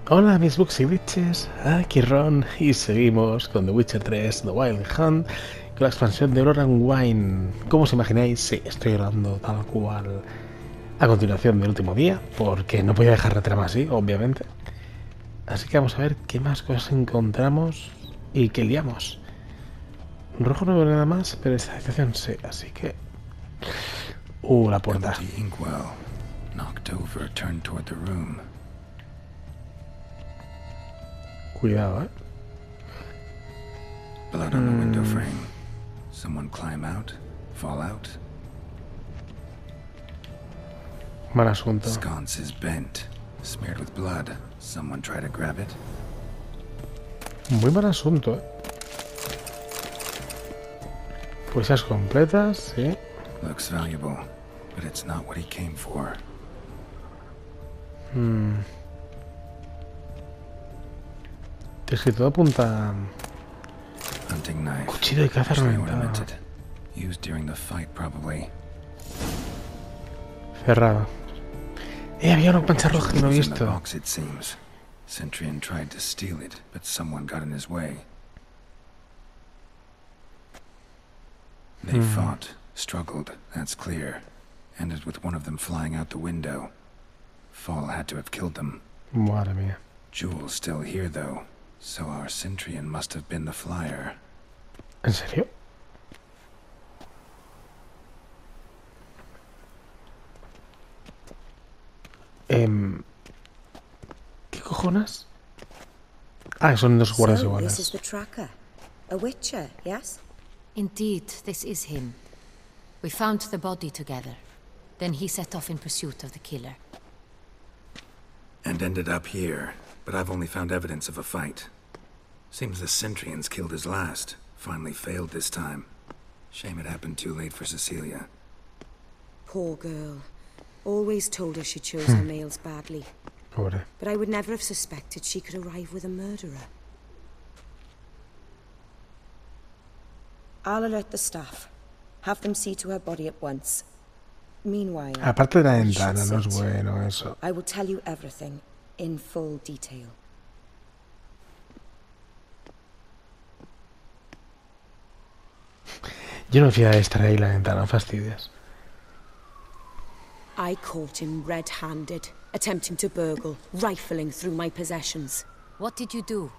Hola mis books y witches, aquí Ron y seguimos con The Witcher 3, The Wild Hunt, con la expansión de Aurora and Wine. Como os imagináis, sí, estoy grabando tal cual a continuación del último día, porque no podía dejar la trama así, obviamente. Así que vamos a ver qué más cosas encontramos y qué liamos. Rojo no veo nada más, pero esta habitación sí, así que... la puerta. Cuidado, Blood on the window frame. Someone climb out, fall out. Mal asunto. Sconce is bent, smeared with blood. Someone try to grab it. Muy mal asunto, Poesías completas, sí. Looks valuable, but it's not what he came for. Es que todo apunta... Hunting knife. Cuchillo de caza ornamentado. Used during the fight, probably. Cerrado. Había una mancha roja que no he visto. Box, it seems. Centurion tried to steal it, but someone got in his way. They fought, struggled, that's clear. Ended with one of them flying out the window. Fall had to have killed them. Madre mía. Jewel's still here, though. So our Centurion must have been the flyer. ¿En serio? ¿Qué cojones? Ah, son dos guardias iguales. This is the tracker. A witcher, yes? Indeed, this is him. We found the body together. Then he set off in pursuit of the killer. And ended up here, but I've only found evidence of a fight. Seems the Centurion's killed his last. Finally failed this time. Shame it happened too late for Cecilia. Poor girl. Always told her she chose her males badly. Pobre. But I would never have suspected she could arrive with a murderer. I'll alert the staff. Have them see to her body at once. Meanwhile, Aparte de la ventana, no es bueno eso. I will tell you everything in full detail. Yo no fío de estar ahí la ventana, no fastidias. I caught him red-handed, attempting to burgle, rifling through my possessions. What did you do?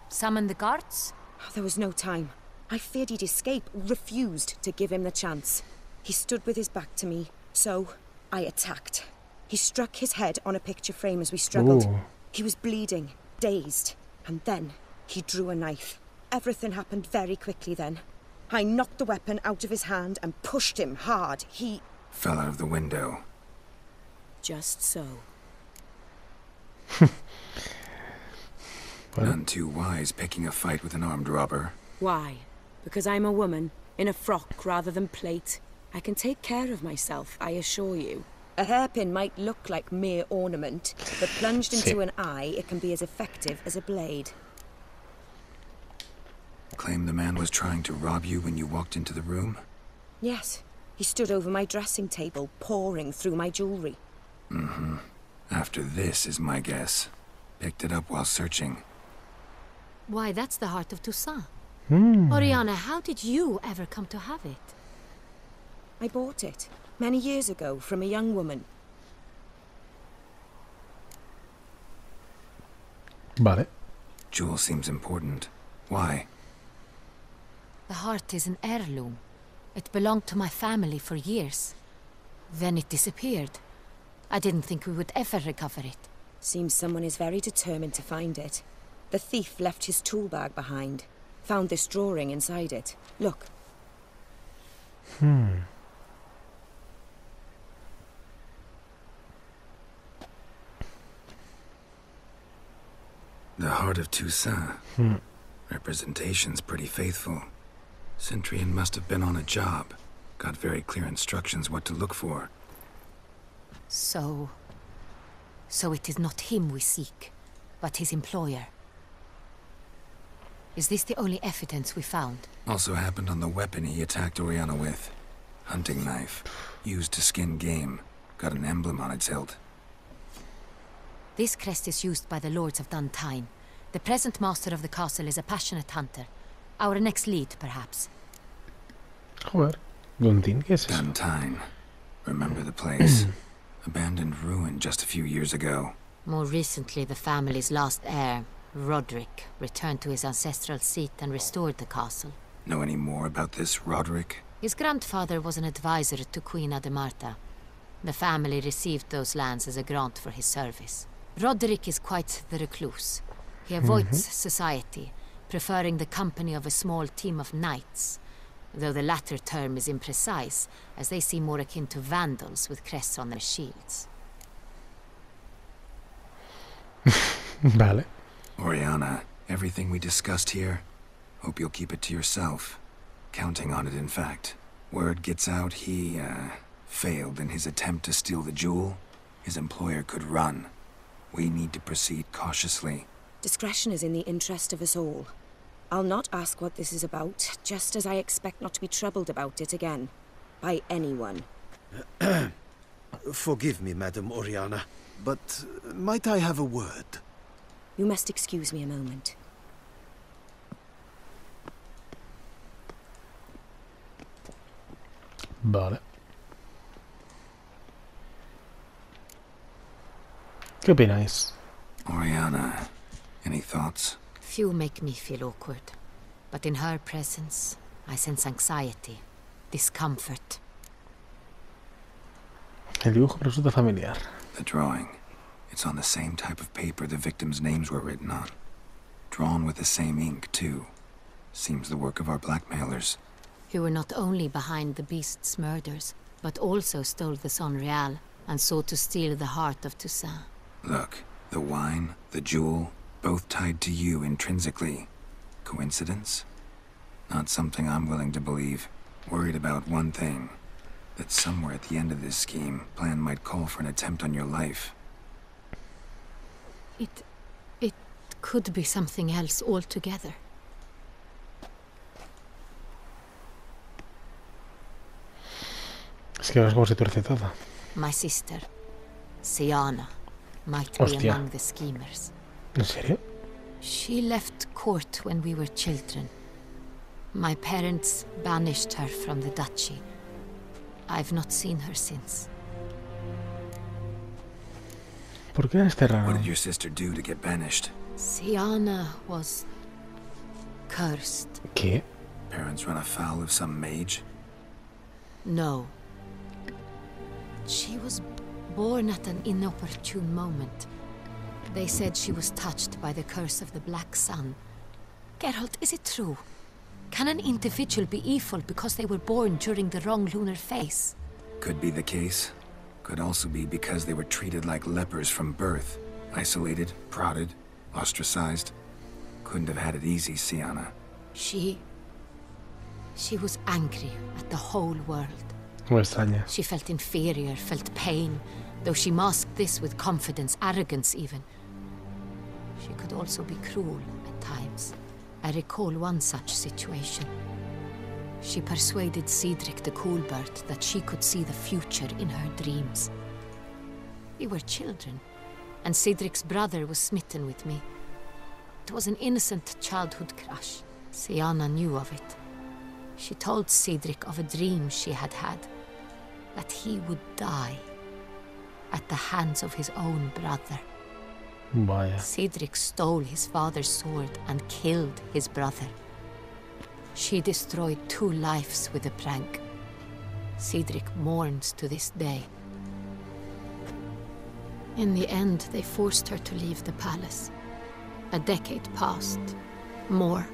Summon the guards? There was no time. I feared he'd escape, refused to give him the chance. He stood with his back to me, so I attacked. He struck his head on a picture frame as we struggled. Ooh. He was bleeding, dazed, and then he drew a knife. Everything happened very quickly then. I knocked the weapon out of his hand and pushed him hard. He... Fell out of the window. Just so. None too wise picking a fight with an armed robber. Why? Because I'm a woman, in a frock rather than plate. I can take care of myself, I assure you. A hairpin might look like mere ornament, but plunged into an eye, it can be as effective as a blade. Claim the man was trying to rob you when you walked into the room? Yes. He stood over my dressing table, pouring through my jewelry. Mm-hmm. After this is my guess. Picked it up while searching. Why, that's the heart of Toussaint. Oriana, how did you ever come to have it? I bought it, many years ago, from a young woman. Vale. Jewel seems important. Why? The heart is an heirloom. It belonged to my family for years. Then it disappeared. I didn't think we would ever recover it. Seems someone is very determined to find it. The thief left his tool bag behind. Found this drawing inside it. Look. The heart of Toussaint. Representation's pretty faithful. Centurion must have been on a job. Got very clear instructions what to look for. So it is not him we seek, but his employer. Is this the only evidence we found? Also happened on the weapon he attacked Oriana with. Hunting knife. Used to skin game. Got an emblem on its hilt. This crest is used by the lords of Duntine. The present master of the castle is a passionate hunter. Our next lead, perhaps. Joder, Guntin, ¿qué es eso? Duntine. Remember the place? Abandoned ruin just a few years ago. More recently, the family's last heir, Roderick, returned to his ancestral seat and restored the castle. Know any more about this Roderick? His grandfather was an advisor to Queen Ademarta. The family received those lands as a grant for his service. Roderick is quite the recluse. He avoids society, preferring the company of a small team of knights, though the latter term is imprecise, as they seem more akin to vandals with crests on their shields. Vale. Oriana, everything we discussed here, hope you'll keep it to yourself. Counting on it, in fact. Word gets out he, failed in his attempt to steal the jewel. His employer could run. We need to proceed cautiously. Discretion is in the interest of us all. I'll not ask what this is about, just as I expect not to be troubled about it again. By anyone. Forgive me, Madam Oriana, but might I have a word? You must excuse me a moment. Vale. ¿Qué opináis? Oriana, any thoughts? Few make me feel awkward, but in her presence, I sense anxiety, discomfort. El dibujo me resulta familiar. The drawing. It's on the same type of paper the victims' names were written on. Drawn with the same ink, too. Seems the work of our blackmailers. Who were not only behind the beast's murders, but also stole the Son Real and sought to steal the heart of Toussaint. Look, the wine, the jewel, both tied to you intrinsically. Coincidence? Not something I'm willing to believe. Worried about one thing. That somewhere at the end of this scheme, plan might call for an attempt on your life. It could be something else altogether. Es que no es como se tuerce todo. My sister, Siana, might Hostia. be among the schemers. ¿En serio? She left court when we were children. My parents banished her from the duchy. I've not seen her since. ¿Por qué eres raro? What did your sister do to get banished? Siana was cursed. ¿Qué? Parents run afoul of some mage? No. She was born at an inopportune moment. They said she was touched by the curse of the Black Sun. Geralt, is it true? Can an individual be evil because they were born during the wrong lunar phase? Could be the case. Could also be because they were treated like lepers from birth. Isolated, prodded, ostracized. Couldn't have had it easy, Siana. She was angry at the whole world. Me extraña. She felt inferior, felt pain, though she masked this with confidence, arrogance even. She could also be cruel at times. I recall one such situation. She persuaded Cedric the Coolbird that she could see the future in her dreams. We were children, and Cedric's brother was smitten with me. It was an innocent childhood crush. Siana knew of it. She told Cedric of a dream she had had, that he would die at the hands of his own brother. Vaya. Cedric stole his father's sword and killed his brother. She destroyed 2 lives with a prank. Cedric mourns to this day. In the end, they forced her to leave the palace. A decade passed. More.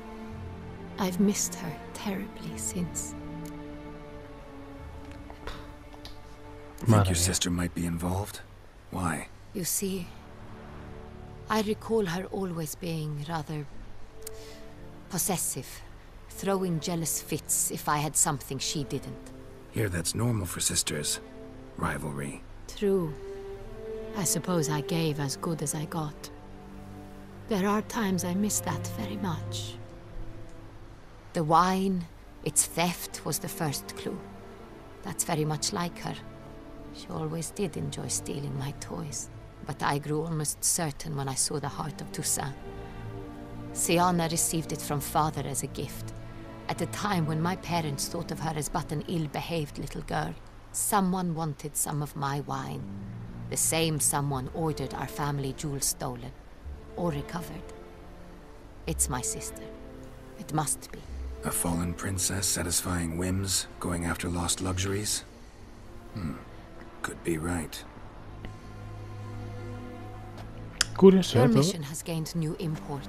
I've missed her terribly since. Think Madre your mía. sister might be involved? Why? You see, I recall her always being rather possessive, throwing jealous fits if I had something she didn't. Here, that's normal for sisters. Rivalry. True. I suppose I gave as good as I got. There are times I miss that very much. The wine, its theft, was the first clue. That's very much like her. She always did enjoy stealing my toys. but I grew almost certain when I saw the heart of Toussaint. Siana received it from father as a gift, at a time when my parents thought of her as but an ill-behaved little girl. Someone wanted some of my wine. The same someone ordered our family jewels stolen, or recovered. It's my sister. It must be. A fallen princess satisfying whims, going after lost luxuries? Could be right. Your mission has gained new import.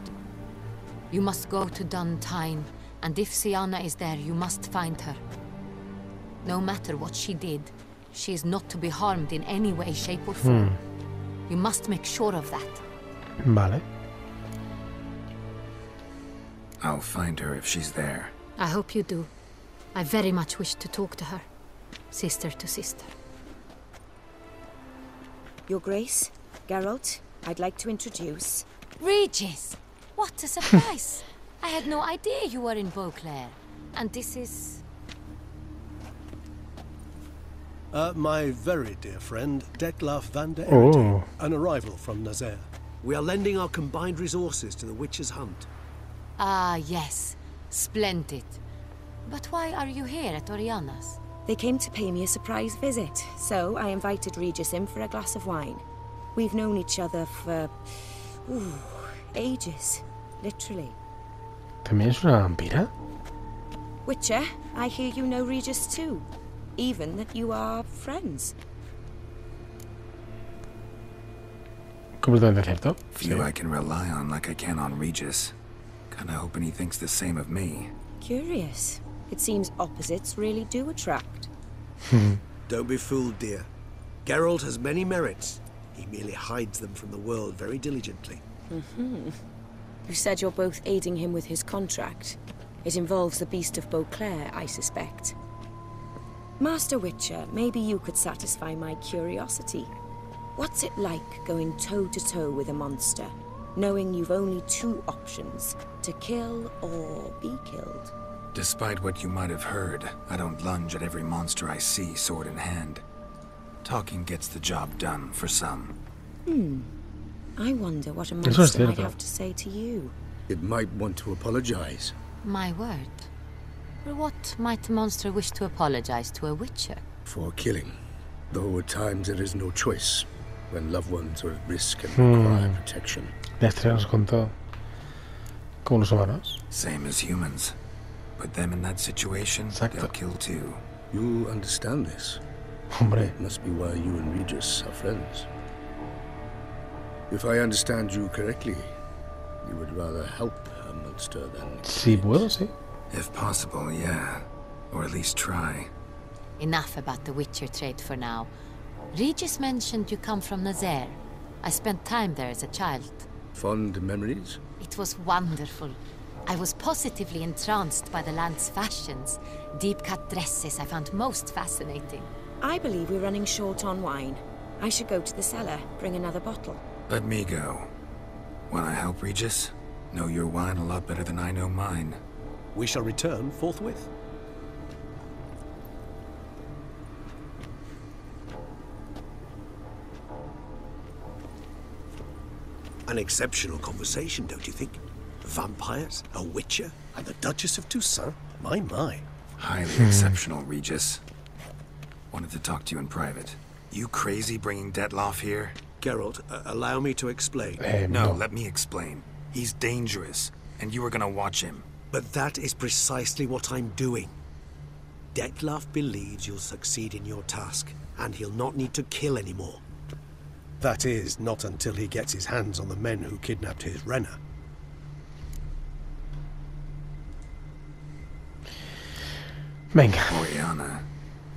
You must go to Duntine, and if Siana is there, you must find her. No matter what she did, she is not to be harmed in any way, shape or form. You must make sure of that. Vale. I'll find her if she's there. I hope you do. I very much wish to talk to her. Sister to sister. Your Grace, Geralt, I'd like to introduce... Regis! What a surprise! I had no idea you were in Beauclair. And this is... My very dear friend, Detlef van der Erede, an arrival from Nazaire. We are lending our combined resources to the Witcher's hunt. Ah, yes. Splendid. But why are you here at Oriana's? They came to pay me a surprise visit, so I invited Regis in for a glass of wine. We've known each other for... ages. Literally. ¿También es una vampira? Witcher, I hear you know Regis too. Even that you are friends. Completamente cierto. Few I can rely on like I can on Regis. Kinda hoping he thinks the same of me. Curious. It seems opposites really do attract. Don't be fooled, dear. Geralt has many merits. He merely hides them from the world very diligently. You said you're both aiding him with his contract. It involves the Beast of Beauclair, I suspect. Master Witcher, maybe you could satisfy my curiosity. What's it like going toe-to-toe with a monster, knowing you've only two options, to kill or be killed? Despite what you might have heard, I don't lunge at every monster I see sword in hand. Talking gets the job done for some. I wonder what a monster might have to say to you. It might want to apologize. My word. For what might a monster wish to apologize to a witcher? For killing. Though at times there is no choice, when loved ones are at risk and require protection. La estrella nos contó como los humanos. Same as humans. Put them in that situation, they'll kill too. You understand this? Hombre. It must be why you and Regis are friends. If I understand you correctly, you would rather help a monster than... Si puedo, sí. If possible, yeah. Or at least try. Enough about the Witcher trade for now. Regis mentioned you come from Nazaire. I spent time there as a child. Fond memories? It was wonderful. I was positively entranced by the land's fashions. Deep-cut dresses I found most fascinating. I believe we're running short on wine. I should go to the cellar, bring another bottle. Let me go. Wanna help, Regis? Know your wine a lot better than I know mine. We shall return forthwith. An exceptional conversation, don't you think? Vampires, a witcher, and the Duchess of Toussaint? My. Highly exceptional, Regis. Wanted to talk to you in private. You crazy bringing Detlef here? Geralt, allow me to explain. No, let me explain. He's dangerous, and you were gonna watch him. But that is precisely what I'm doing. Detlef believes you'll succeed in your task, and he'll not need to kill anymore. That is, not until he gets his hands on the men who kidnapped his Renner. Venga. Oriana,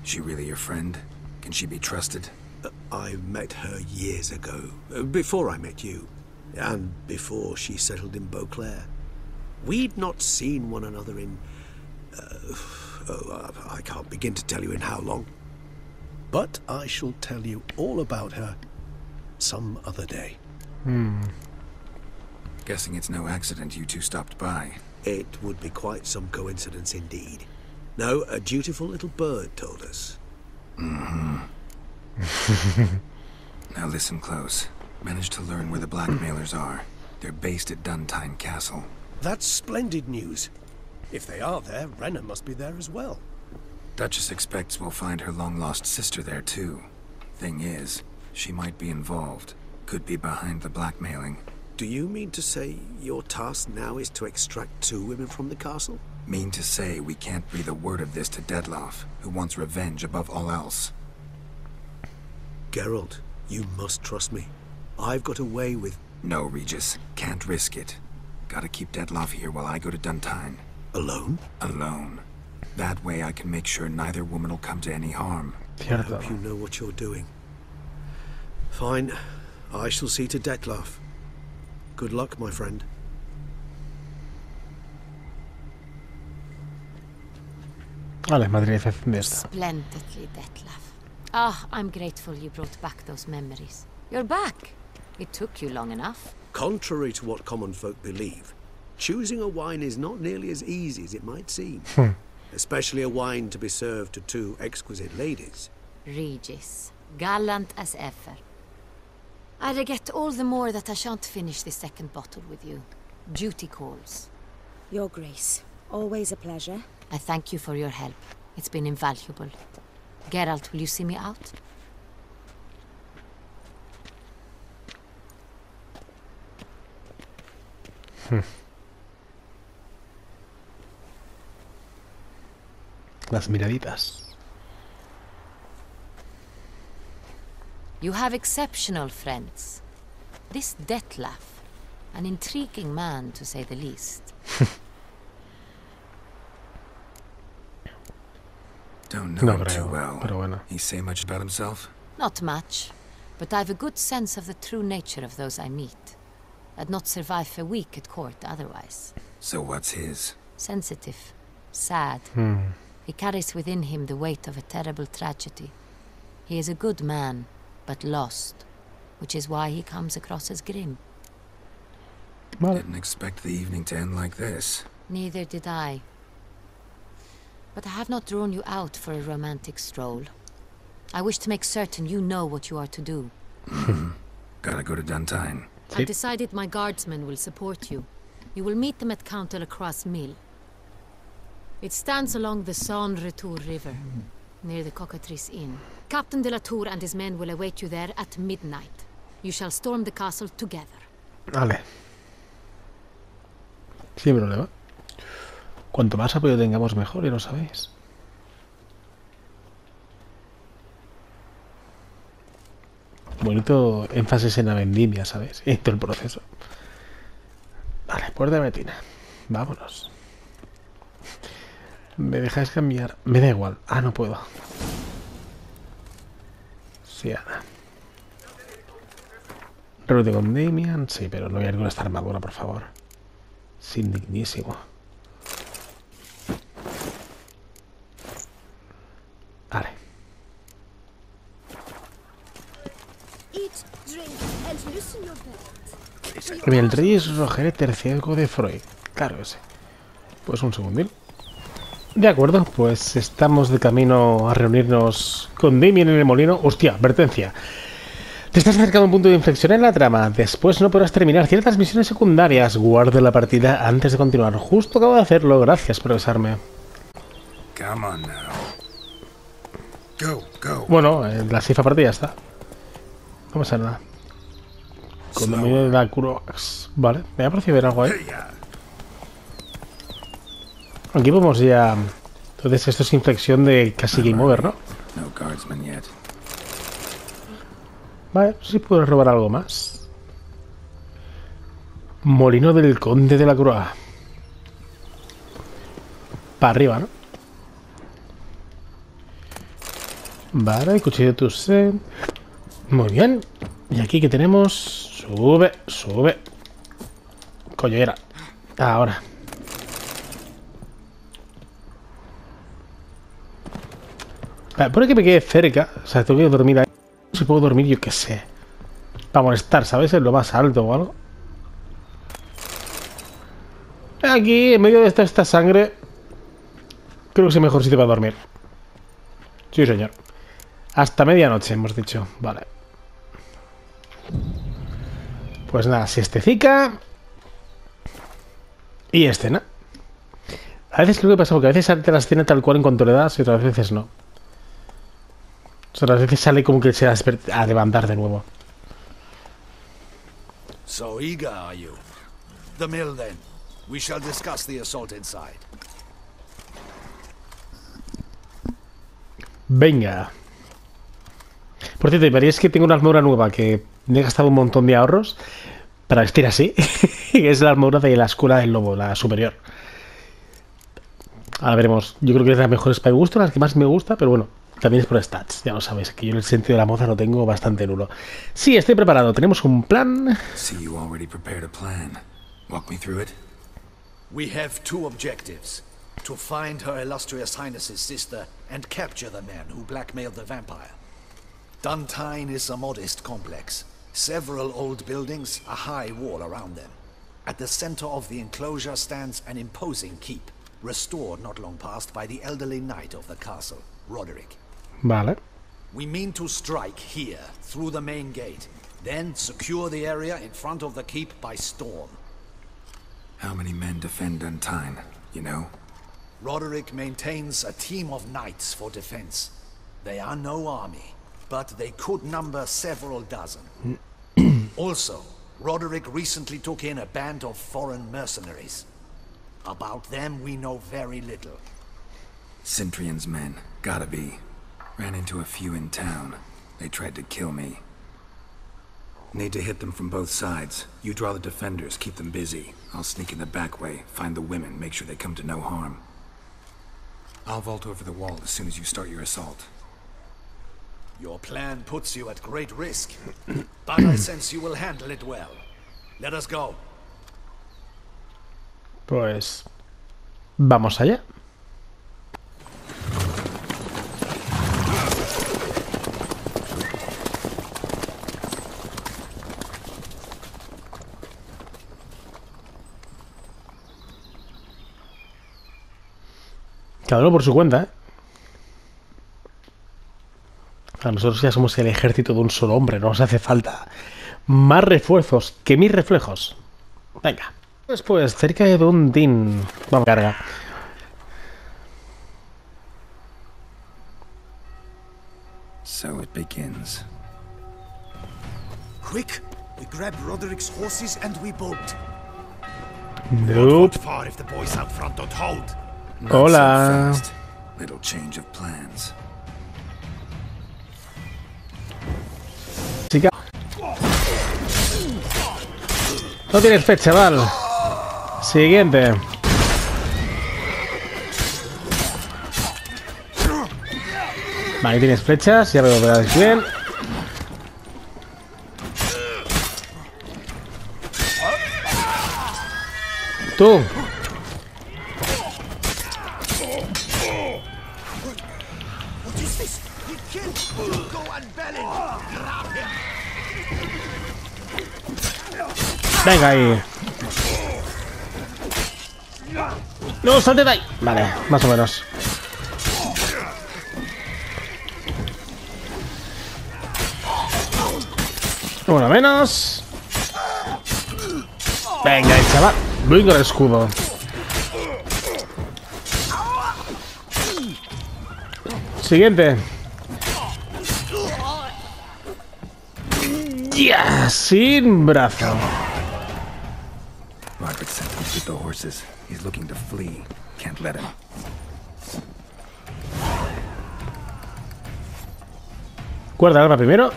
she really your friend? Can she be trusted? I met her years ago, before I met you, and before she settled in Beauclair. We'd not seen one another in... I can't begin to tell you in how long. But I shall tell you all about her some other day. Guessing it's no accident you two stopped by. It would be quite some coincidence indeed. No, a dutiful little bird told us. Now listen close. Managed to learn where the blackmailers are. They're based at Duntine Castle. That's splendid news. If they are there, Renna must be there as well. Duchess expects we'll find her long-lost sister there, too. Thing is, she might be involved. Could be behind the blackmailing. Do you mean to say your task now is to extract 2 women from the castle? Mean to say we can't breathe a word of this to Dettlaff, who wants revenge above all else. Geralt, you must trust me. I've got a way with... No, Regis. Can't risk it. Gotta keep Dettlaff here while I go to Duntine. Alone? Alone. That way I can make sure neither woman will come to any harm. I hope you know what you're doing. Fine. I shall see to Dettlaff. Good luck, my friend. Vale, materialización de esta. Splendidly, Dettlaff. Ah, I'm grateful you brought back those memories. You're back. It took you long enough. Contrary to what common folk believe, choosing a wine is not nearly as easy as it might seem. Especially a wine to be served to 2 exquisite ladies. Regis, gallant as ever. I regret all the more that I shan't finish this 2nd bottle with you. Duty calls. Your Grace, always a pleasure. I thank you for your help. It's been invaluable. Geralt, will you see me out? Las miraditas. You have exceptional friends. This Dettlaff, an intriguing man to say the least. Don't know him too creo, well. pero bueno. He say much about himself? Not much, but I've a good sense of the true nature of those I meet. I'd not survive a week at court otherwise. So what's his? Sensitive, sad. He carries within him the weight of a terrible tragedy. He is a good man, but lost, which is why he comes across as grim. Vale. Didn't expect the evening to end like this. Neither did I. But I have not drawn you out for a romantic stroll. I wish to make certain you know what you are to do. Gotta go to Duntine. I've decided my guardsmen will support you. You will meet them at Count de la Croix's mill. It stands along the Saône-Retour River, near the Cockatrice Inn. Captain de la Tour and his men will await you there at midnight. You shall storm the castle together. Vale. Sin problema. Cuanto más apoyo tengamos mejor, ya lo sabéis. Bonito énfasis en la vendimia, ¿sabes? Y todo el proceso. Vale, puerta de metina. Vámonos. ¿Me dejáis cambiar? Me da igual. Ah, no puedo. Sí, Ana. Reúne con Damian. Sí, pero no voy a ir con esta armadura, por favor. Es indignísimo. Vale. El rey es Roger tercer de Freud. Claro que sí. Pues un segundín. De acuerdo, pues estamos de camino a reunirnos con Damian en el molino. Hostia, advertencia. Te estás acercando a un punto de inflexión en la trama. Después no podrás terminar ciertas misiones secundarias. Guarda la partida antes de continuar. Justo acabo de hacerlo. Gracias por avisarme. Come on now. Go, go. Bueno, la cifra partida ya está. No pasa nada. Con dominio de la Croix. Vale, me ha parecido ver algo ahí. Aquí podemos ya... Entonces esto es inflexión de casi game over, ¿no? No guardsman yet. Vale, no sé si puedo robar algo más. Molino del Conde de la Croix. Para arriba, ¿no? Vale, cuchillo de Toussaint. Muy bien. Y aquí que tenemos... Sube, sube. Coño, era. Ahora. Vale, pone que me quede cerca. O sea, tengo que dormir ahí. Si puedo dormir, yo qué sé. Para molestar, ¿sabes? En lo más alto o algo. Aquí, en medio de esta sangre. Creo que es el mejor sitio para dormir. Sí, señor. Hasta medianoche, hemos dicho. Vale. Pues nada, si este cica. Y este, ¿no? A veces creo que pasa, porque a veces sale la escena tal cual en cuanto le das y otras veces no. Otras veces sale como que se va a levantar de nuevo. So eager are you? The mill then. We shall discuss the assault inside. Venga. Por cierto, veréis que tengo una armadura nueva que me he gastado un montón de ahorros para vestir así. Que es la armadura de la escuela del lobo, la superior. Ahora veremos. Yo creo que es la mejor para mi gusto, la que más me gusta, pero bueno, también es por stats. Ya lo sabéis, que yo en el sentido de la moza lo tengo bastante nulo. Sí, estoy preparado. Tenemos un plan. See, you already prepared a plan. Walk me through it. We have two objectives. To find Her Illustrious Highness's sister and capture the man who blackmailed the vampire. Duntine is a modest complex. Several old buildings, a high wall around them. At the center of the enclosure stands an imposing keep, restored not long past by the elderly knight of the castle, Roderick. Vale. We mean to strike here, through the main gate, then secure the area in front of the keep by storm. How many men defend Duntine, you know? Roderick maintains a team of knights for defense. They are no army, but they could number several dozen. Also, Roderick recently took in a band of foreign mercenaries. About them we know very little. Centrion's men, gotta be. Ran into a few in town. They tried to kill me. Need to hit them from both sides. You draw the defenders, keep them busy. I'll sneak in the back way, find the women, make sure they come to no harm. I'll vault over the wall as soon as you start your assault. Your plan puts you at great risk, but I sense you will handle it well. Let us go. Pues vamos allá. Cada uno por su cuenta, ¿eh? Nosotros ya somos el ejército de un solo hombre, no nos hace falta más refuerzos que mis reflejos. Venga. Después, cerca de Dundin. Vamos, carga. So it begins. Quick! We grab Roderick's horses and we bolt. Nope. Far if the boys out front don't hold. Not Hola. so fast. Little change of plans. Chica. No tienes fe, chaval. Siguiente. Vale, tienes flechas, ya veo que veis bien. Tú. Venga ahí. No, salte de ahí. Vale, más o menos. Uno menos. Venga, ahí, chaval. Venga el escudo. Siguiente. Ya, sin brazo. Roderick sent him with the horses. He's looking to flee. Can't let him. Guarda el arma primero.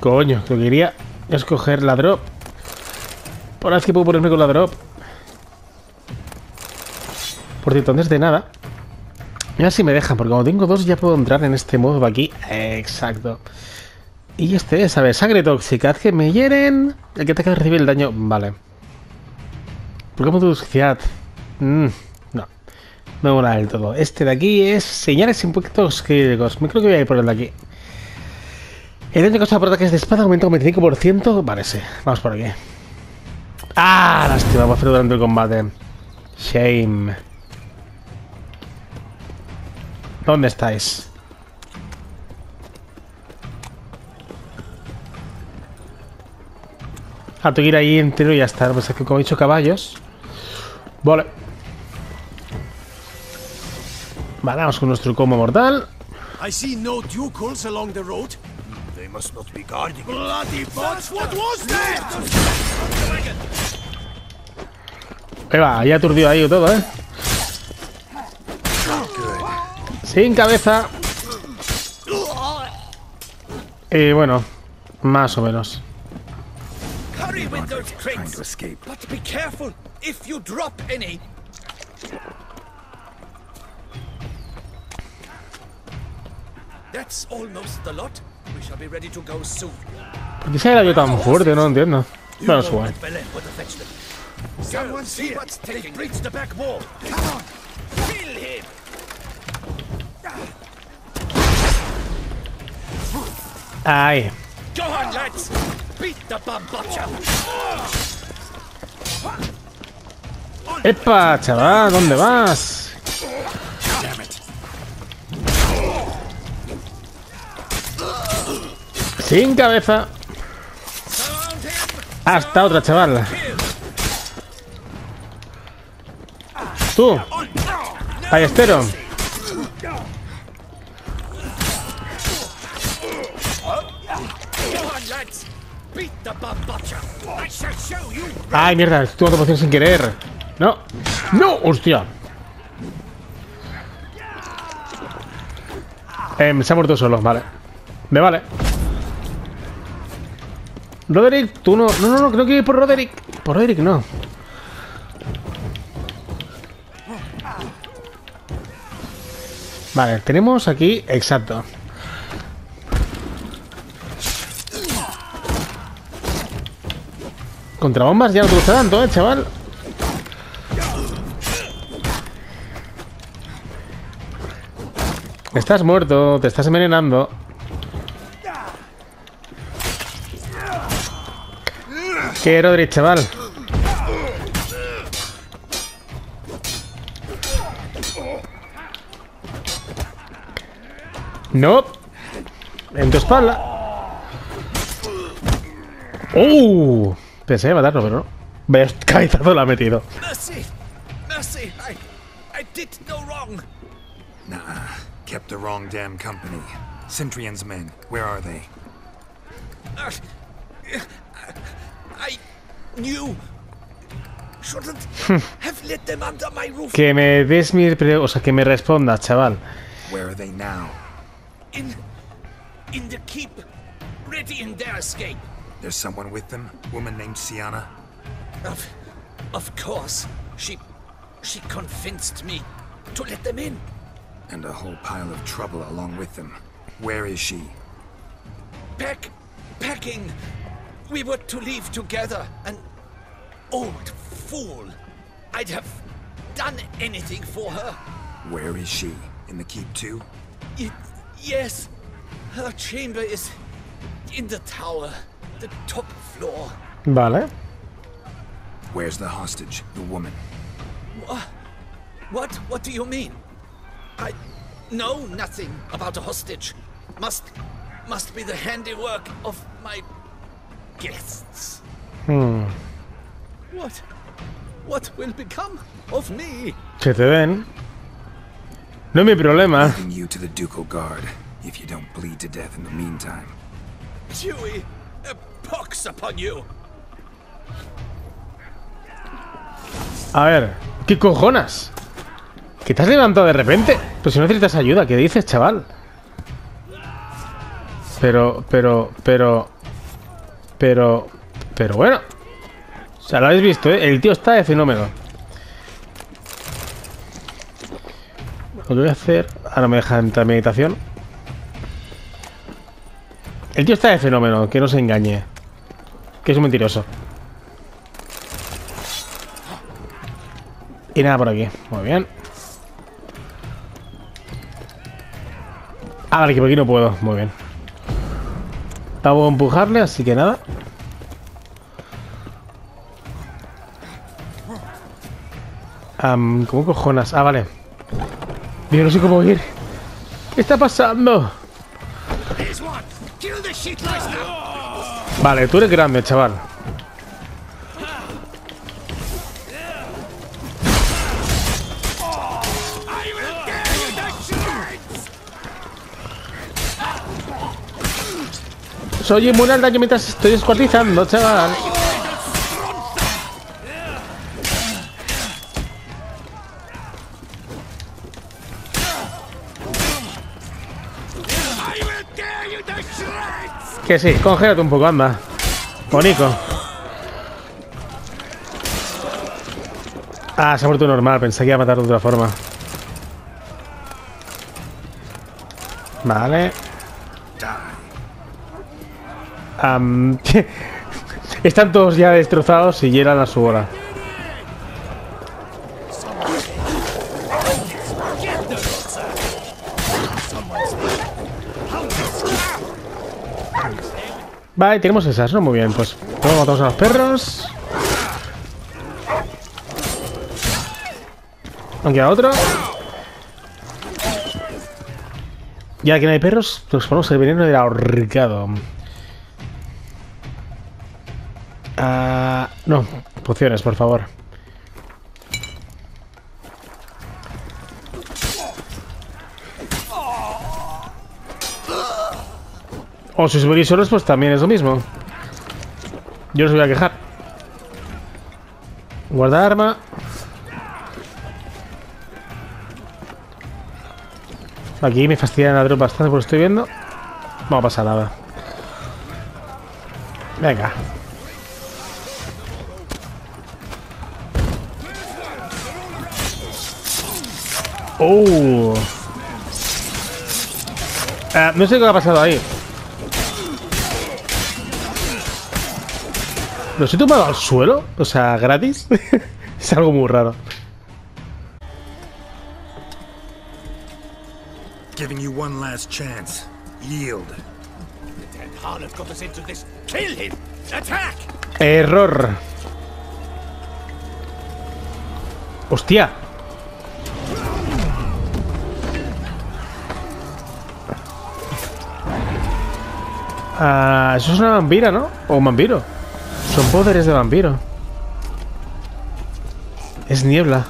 Coño, lo que quería es coger la drop. Por vez que puedo ponerme con la drop. Por cierto, antes de nada, mira si me dejan, porque como tengo dos ya puedo entrar en este modo de aquí. Exacto. Y este es, a ver, sangre tóxica. Haz que me hieren. El que ataca recibe el daño. Vale. Programa de toxicidad. No. No me mola del todo. Este de aquí es señales impuestos críticos. Me creo que voy a ir por el de aquí. El daño causado por ataques de espada aumenta un 25%. Vale, sí. Vamos por aquí. ¡Ah! Lástima, voy a hacer durante el combate. Shame. ¿Dónde estáis? Harto que ir ahí entero y ya está. Pues es que como he dicho, caballos. Vale. Vale, vamos con nuestro combo mortal. I see no ducals along the road. They must not be guarding. Bloody bots! What was that? Ahí va, ya aturdido ahí todo, ¿eh? Sin cabeza. Y bueno, más o menos. Hurry with those Trying crates, to escape. but be careful if you drop any. That's almost the lot. We shall be ready to go soon. ¿Por qué se ha ido tan fuerte? No entiendo. Bueno, es guay. Someone see what's taking. Reach the back wall. Come on, kill him. Ahí. Go on, lads. Beat the bum butcher. ¡Epa, chaval! ¿Dónde vas? Sin cabeza. Hasta otra, chaval. Tú. Ballestero. Ay, mierda, estuve en posición sin querer. No. No, hostia. Se ha muerto solo, vale. Me vale. Roderick, tú no. No, creo que ir por Roderick. Por Roderick no. Vale, tenemos aquí. Exacto. Contra bombas ya no te gusta tanto, chaval. Estás muerto, te estás envenenando. ¿Qué, Roderick, chaval? No. En tu espalda. Pensé en matarlo, pero no. Ves, cabezazo lo ha metido. Mercy, mercy, I did no wrong. Nah, kept the wrong damn company. Centrion's men, where are they? I knew. Shouldn't have let them under my roof. Que me des mi... O sea, que me responda, chaval. Where are they now? In the keep, ready in their escape. There's someone with them? Woman named Sienna? Of course. She convinced me to let them in. And a whole pile of trouble along with them. Where is she? Packing. We were to leave together. An old fool. I'd have done anything for her. Where is she? In the keep too? Yes. Her chamber is in the tower. The top floor. Vale. Where's the hostage, the woman? What do you mean? I know nothing about a hostage. Must be the handiwork of my guests. What will become of me? Que te den. No es mi problema. Leaving you to the ducal guard, if you don't bleed to death in the meantime. Chewie, a pox upon you. A ver, ¿qué cojonas? ¿Que te has levantado de repente? Pues si no necesitas ayuda, ¿qué dices, chaval? Pero bueno. O sea, lo habéis visto, ¿eh? El tío está de fenómeno. Lo que voy a hacer... Ahora me deja entrar en meditación. El tío está de fenómeno, que no se engañe. Que es un mentiroso. Y nada por aquí. Muy bien. Ah, vale, que por aquí no puedo. Muy bien. Acabo de empujarle, así que nada. ¿Cómo cojonas? Ah, vale. Yo no sé cómo ir. ¿Qué está pasando? Vale, tú eres grande, chaval. Soy inmune al daño mientras estoy descuartizando, chaval. Que sí, congélate un poco, anda. Bonico. Ah, se ha muerto normal, pensé que iba a matar de otra forma. Vale. Están todos ya destrozados y llegan a su hora. Vale, tenemos esas, ¿no? Muy bien, pues matamos a los perros. Aunque a otro. Ya que no hay perros, nos ponemos el veneno del ahorcado. No, pociones, por favor. O si subís solos, pues también es lo mismo. Yo no os voy a quejar. Guardar arma. Aquí me fastidian la drop bastante porque estoy viendo. No pasa nada. Venga. No sé qué ha pasado ahí. ¿Los he tomado al suelo? O sea, gratis. Es algo muy raro. Giving you one last chance. Yield. Error. Hostia. Eso es una vampira, ¿no? O un vampiro. Son poderes de vampiro. Es niebla.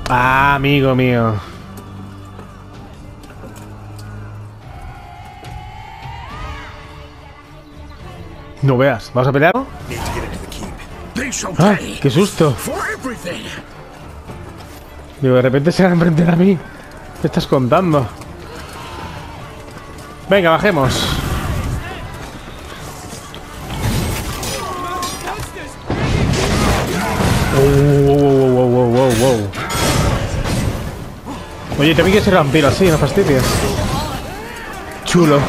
Ah, amigo mío. No veas. ¿Vamos a pelear? ¡Ah! ¡Qué susto! Digo, de repente se van a enfrentar a mí. ¿Qué estás contando? Venga, bajemos. Wow. Oye, también quiero ser vampiro así, no fastidies. Chulo.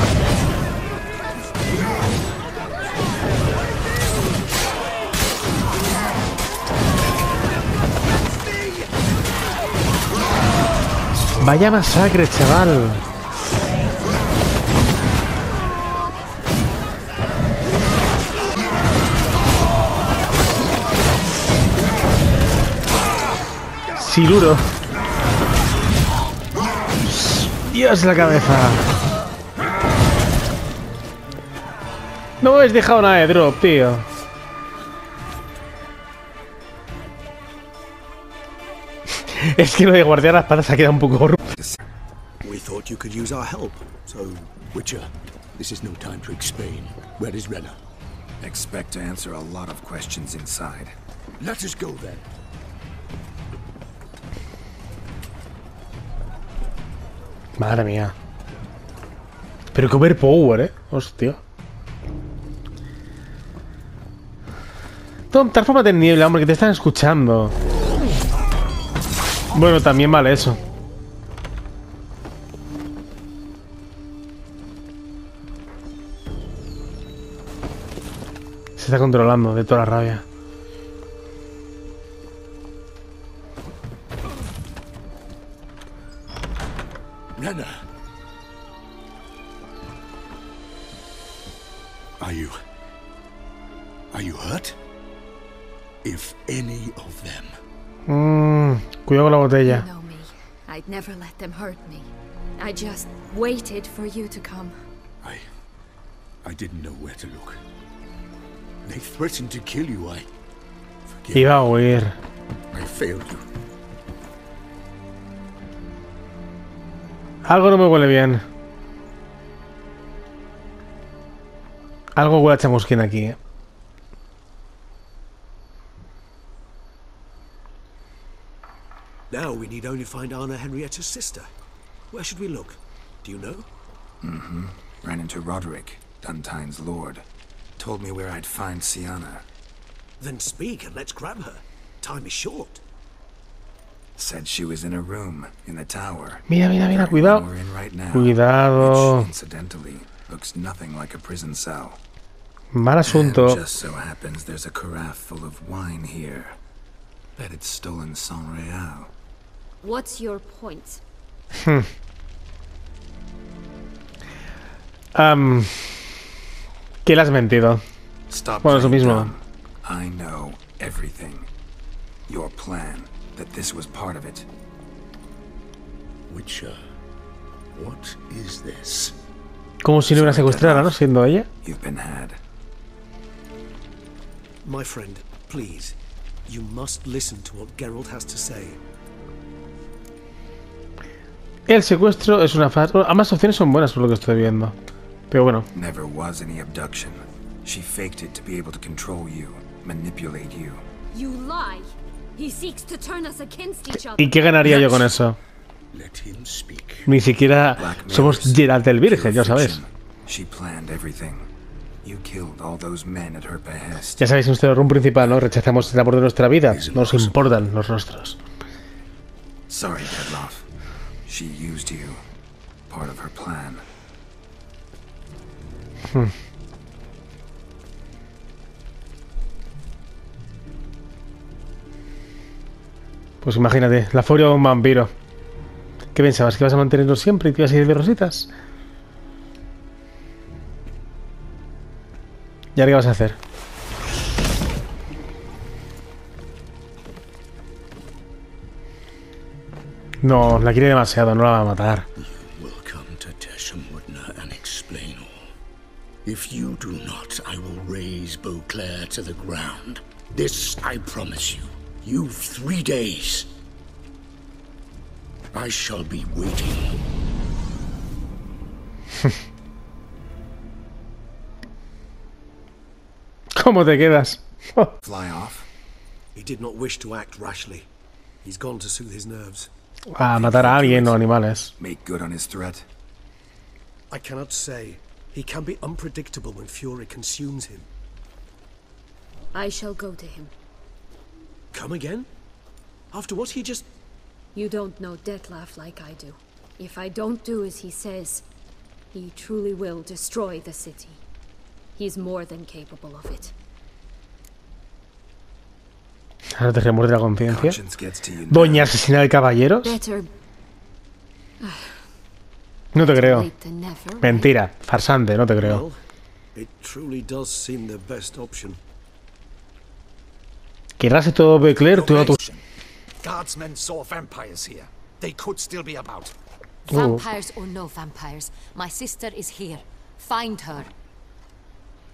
Vaya masacre, chaval. Siluro. Dios, la cabeza. No habéis dejado nada de drop, tío. Es que lo de guardiar las patas ha quedado un poco horrible. We thought you could use our help. So, Witcher, this is no time to explain. Where is Renna? Expect to answer a lot of questions inside. Let us go then. Madre mía. Pero qué overpower, hostia. Tom, transfórmate en niebla, hombre, que te están escuchando. Bueno, también vale eso. Se está controlando de toda la rabia. Renna. Are you hurt? If any of them. Cuidado con la botella. You know me. I'd never let them hurt me. I just waited for you to come. I didn't know where to look. They threatened to kill you. Iba a huir. I failed you. Algo no me huele bien. Algo huele a chamusquín aquí, ¿eh? Now we need only find Anna Henrietta's sister. Where should we look? Do you know? Ran into Roderick, Duntine's lord. Told me where I'd find Sienna. Then speak and let's grab her. Time is short. Said she was in a room in the tower. Mira, mira, mira, cuidado. We're in right now. Cuidado. Which, incidentally, looks nothing like a prison cell. Mal asunto. And just so happens there's a carafe full of wine here. Bet it's stolen sans real. What's your point? ¿Qué le has mentido? Stop Bueno, es lo playing mismo. dumb. I know everything. Your plan, that this was part of it. Witcher, what is this? Como si no hubiera secuestrada, ¿no? Siendo ella. You've been had. My friend, please. You must listen to what Geralt has to say. El secuestro es una fase... Ambas opciones son buenas por lo que estoy viendo. Pero bueno. Never was any abduction. She faked it to be able to control you, manipulate you. You lie. He seeks to turn us against each other. ¿Y qué ganaría yo con eso? Let him speak. Ni siquiera somos Geralt el Virgen, ya sabéis. She planned everything. You killed all those men at her behest. Ya sabéis, nuestro run principal, ¿no? Rechazamos el amor de nuestra vida. No nos importan los rostros. Sorry, Deadloff. She used you. Part of her plan. Pues imagínate, la furia de un vampiro. ¿Qué pensabas? ¿Que vas a mantenerlo siempre y te ibas a ir de rositas? ¿Y ahora qué vas a hacer? No, la quiere demasiado, no la va a matar. You will come to Teshamudna and explain all. If you do not, I will raze Beauclair to the ground. This I promise you. You've 3 days. I shall be waiting. ¿Cómo te quedas? Fly off? He did not wish to act rashly. He's gone to soothe his nerves. A matar a alguien o animales. Make good on his threat? I cannot say. He can be unpredictable when fury consumes him. I shall go to him. Come again? After what he just... You don't know Detlef like I do. If I don't do as he says, he truly will destroy the city. He's more than capable of it. Ahora te remuerde la conciencia. Conscience gets to you now. Doña asesina de caballeros. Better No te creo. late than never. Mentira, farsante, no te creo. Well, it truly does seem the best option. Querrás todo Beauclair, todo tu... Guardsmen saw vampires here. They could still be about. Vampires or no vampires, my sister is here. Find her.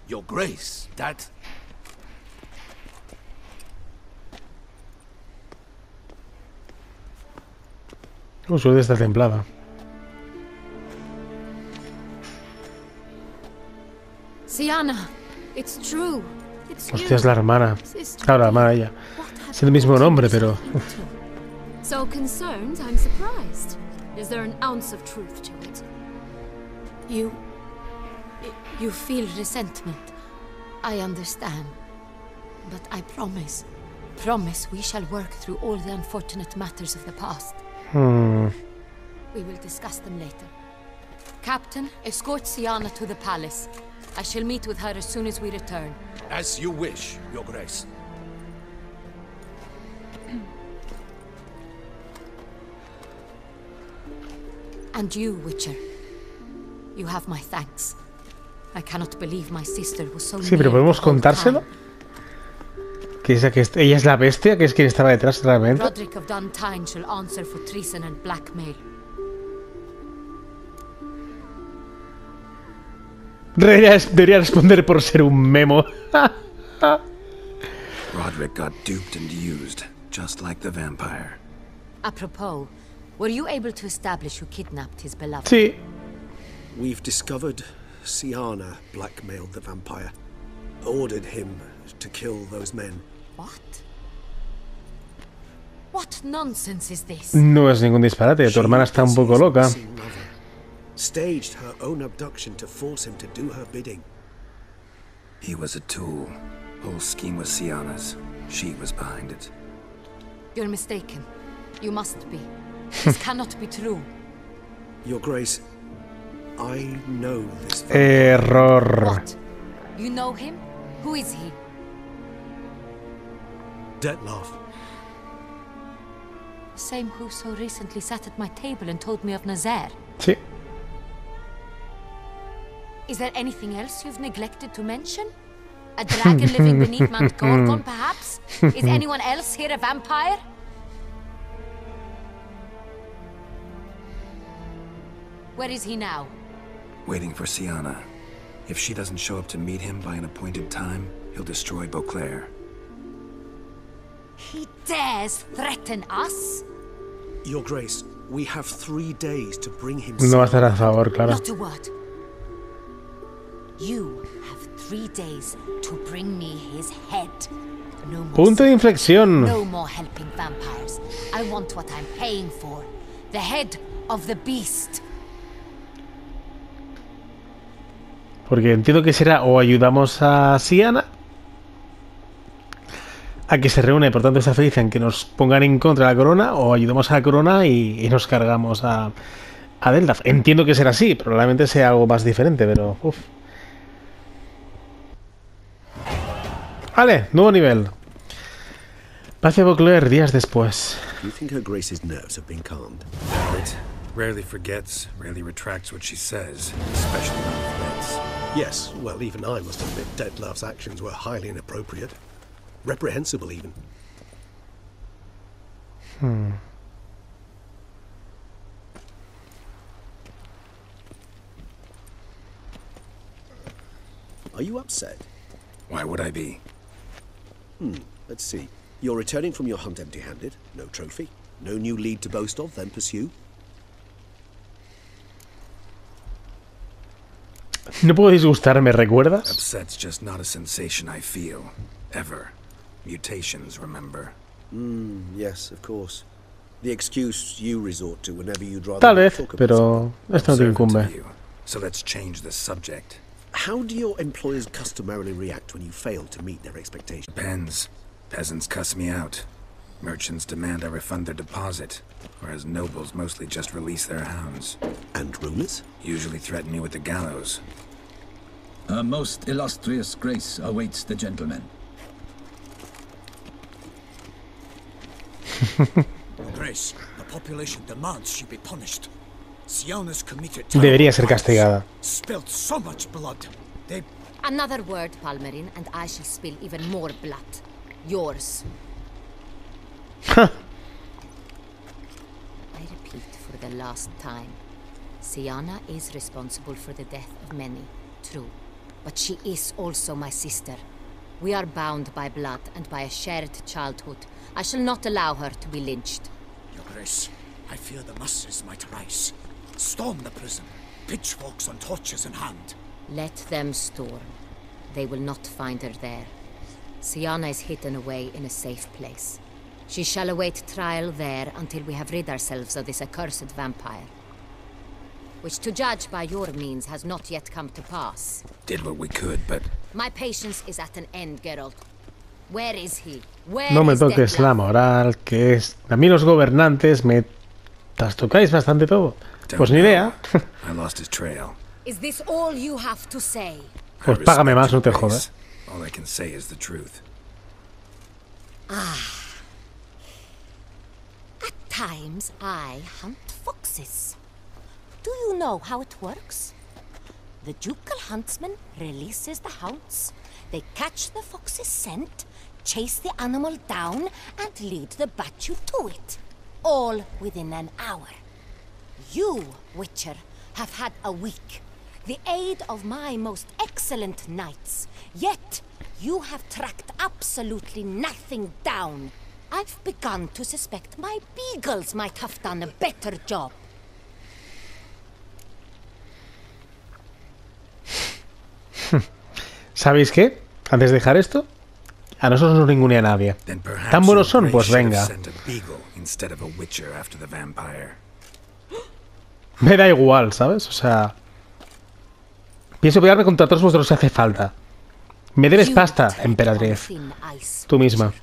Your Grace, that... Su suerte está templada. Sienna, it's true. It's Hostia, es la hermana. Claro, la hermana ella. Es el mismo nombre, pero... So concerned, I'm surprised. Is there an ounce of truth to it? You feel resentment. I understand. But I promise we shall work through all the unfortunate matters of the past. We will discuss them later. Captain, escort Sienna to the palace. I shall meet with her as soon as we return. As you wish, Your Grace. And you, Witcher. You have my thanks. I cannot believe my sister was so Sí, pero near ¿podemos the whole contárselo? time. Que ella es la bestia, que es quien estaba detrás realmente. Roderick of Duntine shall answer for treason and blackmail. Debería responder por ser un memo. Roderick got duped and used, just like the vampire. Apropos, Were you able to establish who kidnapped his beloved? Sí. We've discovered Siana blackmailed the vampire. Ordered him to kill those men. What? What nonsense is this? No es ningún disparate. Tu hermana está un poco loca. Staged her own abduction to force him to do her bidding. He was a tool. Whole scheme was Siana's. She was behind it. You're mistaken. You must be. This cannot be true. Your Grace, I know this. Error. What? You know him? Who is he? Detlef. The same who so recently sat at my table and told me of Nazaire. Sí. Is there anything else you've neglected to mention? A dragon living beneath Mount Gorgon, perhaps? Is anyone else here a vampire? Where is he now? Waiting for Siana. If she doesn't show up to meet him by an appointed time, he'll destroy Beauclair. He dares threaten us? Your Grace, we have 3 days to bring him. No va a estar a favor, claro. Not a word. You have 3 days to bring me his head. No more. Punto de inflexión. No more helping vampires. I want what I'm paying for. The head of the beast. Porque entiendo que será o ayudamos a Siana a que se reúne, por tanto está feliz en que nos pongan en contra de la corona, o ayudamos a la corona y nos cargamos a Detlef. Entiendo que será así, probablemente sea algo más diferente, pero uff. Vale, nuevo nivel. Pase a Beauclair días después. Do you think Her Grace's nerves have been calmed? It rarely forgets, rarely retracts what she says, especially on the threats. Yes, well, even I must admit Detlef's actions were highly inappropriate. Reprehensible, even. Are you upset? Why would I be? Let's see. You're returning from your hunt empty-handed. No trophy. No new lead to boast of, then pursue. No puedo disgustarme, ¿recuerdas? Upset's just not a sensation I feel. Ever. Mutations, remember? Yes, of course. The excuse you resort to whenever you'd rather Tal not vez, talk about pero esto no te Servant of incumbe. you. So let's change the subject. How do your employers customarily react when you fail to meet their expectations? Depends. Peasants cuss me out. Merchants demand I refund their deposit, whereas nobles mostly just release their hounds. And rulers? Usually threaten me with the gallows. Her most illustrious grace awaits the gentleman. Your Grace, the population demands she be punished. Siana's committed Debería ser castigada. Spilled so much blood. They... Another word, Palmerin, and I shall spill even more blood. Yours. I repeat for the last time. Siana is responsible for the death of many, true. But she is also my sister. We are bound by blood and by a shared childhood. I shall not allow her to be lynched. Your Grace, I fear the masses might rise. Storm the prison, pitchforks and torches in hand. Let them storm. They will not find her there. Siana is hidden away in a safe place. She shall await trial there until we have rid ourselves of this accursed vampire. Which, to judge by your means, has not yet come to pass. Did what we could, but... My patience is at an end, Geralt. Where is he? Where No me is toques Detlef? la moral, que es... A mí los gobernantes me trastocáis bastante todo. Pues ni idea. I lost his trail. Is this all you have to say? Pues I págame respect más, no te your jodas. grace. All I can say is the truth. At times, I hunt foxes. Do you know how it works? The ducal huntsman releases the hounds. They catch the fox's scent, chase the animal down, and lead the Bachu to it. All within an hour. You, Witcher, have had a week. The aid of my most excellent knights. Yet, you have tracked absolutely nothing down. I've begun to suspect my beagles might have done a better job. ¿Sabéis qué? Antes de dejar esto, a nosotros no ningunea a nadie. ¿Tan buenos son? Pues venga. Me da igual, ¿sabes? O sea... Pienso pegarme contra todos vosotros si hace falta. Me debes pasta, emperatriz. Tú misma.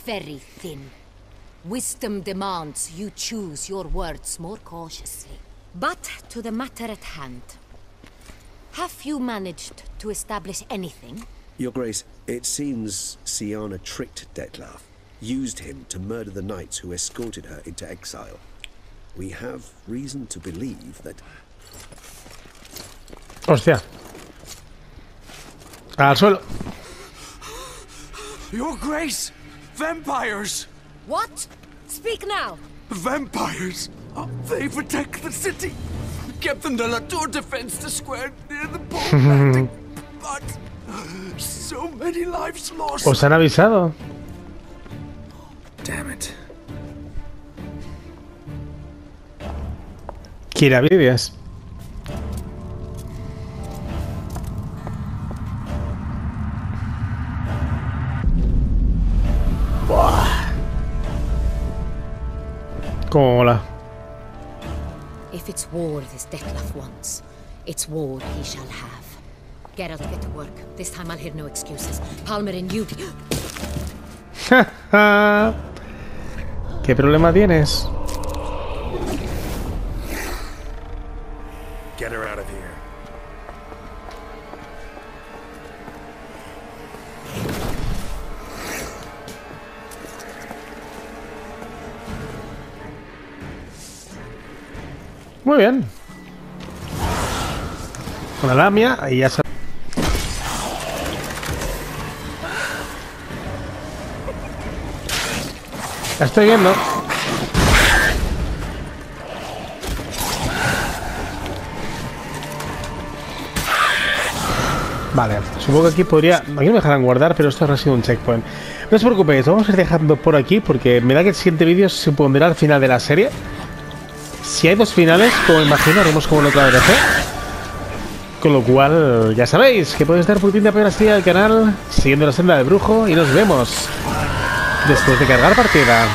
Very thin. Wisdom demands you choose your words more cautiously. But to the matter at hand. Have you managed to establish anything? Your Grace, it seems Siana tricked Detlef, used him to murder the knights who escorted her into exile. We have reason to believe that... Hostia. Al suelo. Your Grace! Vampires! What? Speak now! Vampires! They protect the city! Captain de la Tour defends the square near the boat landing, but so many lives lost. ¿Os han avisado? Damn it. Kiravidias. ¿Cómo mola? If it's war this Detlef wants, it's war he shall have. Geralt, get to work. This time I'll hear no excuses. Palmer and you... ¿Qué problema tienes? Get her out of here. Muy bien. Con la lamia y ya se... La estoy viendo. Vale, supongo que aquí podría... Aquí no me dejarán guardar, pero esto ha sido un checkpoint. No os preocupéis, vamos a ir dejando por aquí porque me da que el siguiente vídeo se pondrá al final de la serie. Si hay dos finales, como imagino, haremos como en otra vez. Con lo cual, ya sabéis que podéis dar por fin de apoyo al canal, siguiendo la senda del brujo, y nos vemos después de cargar partida.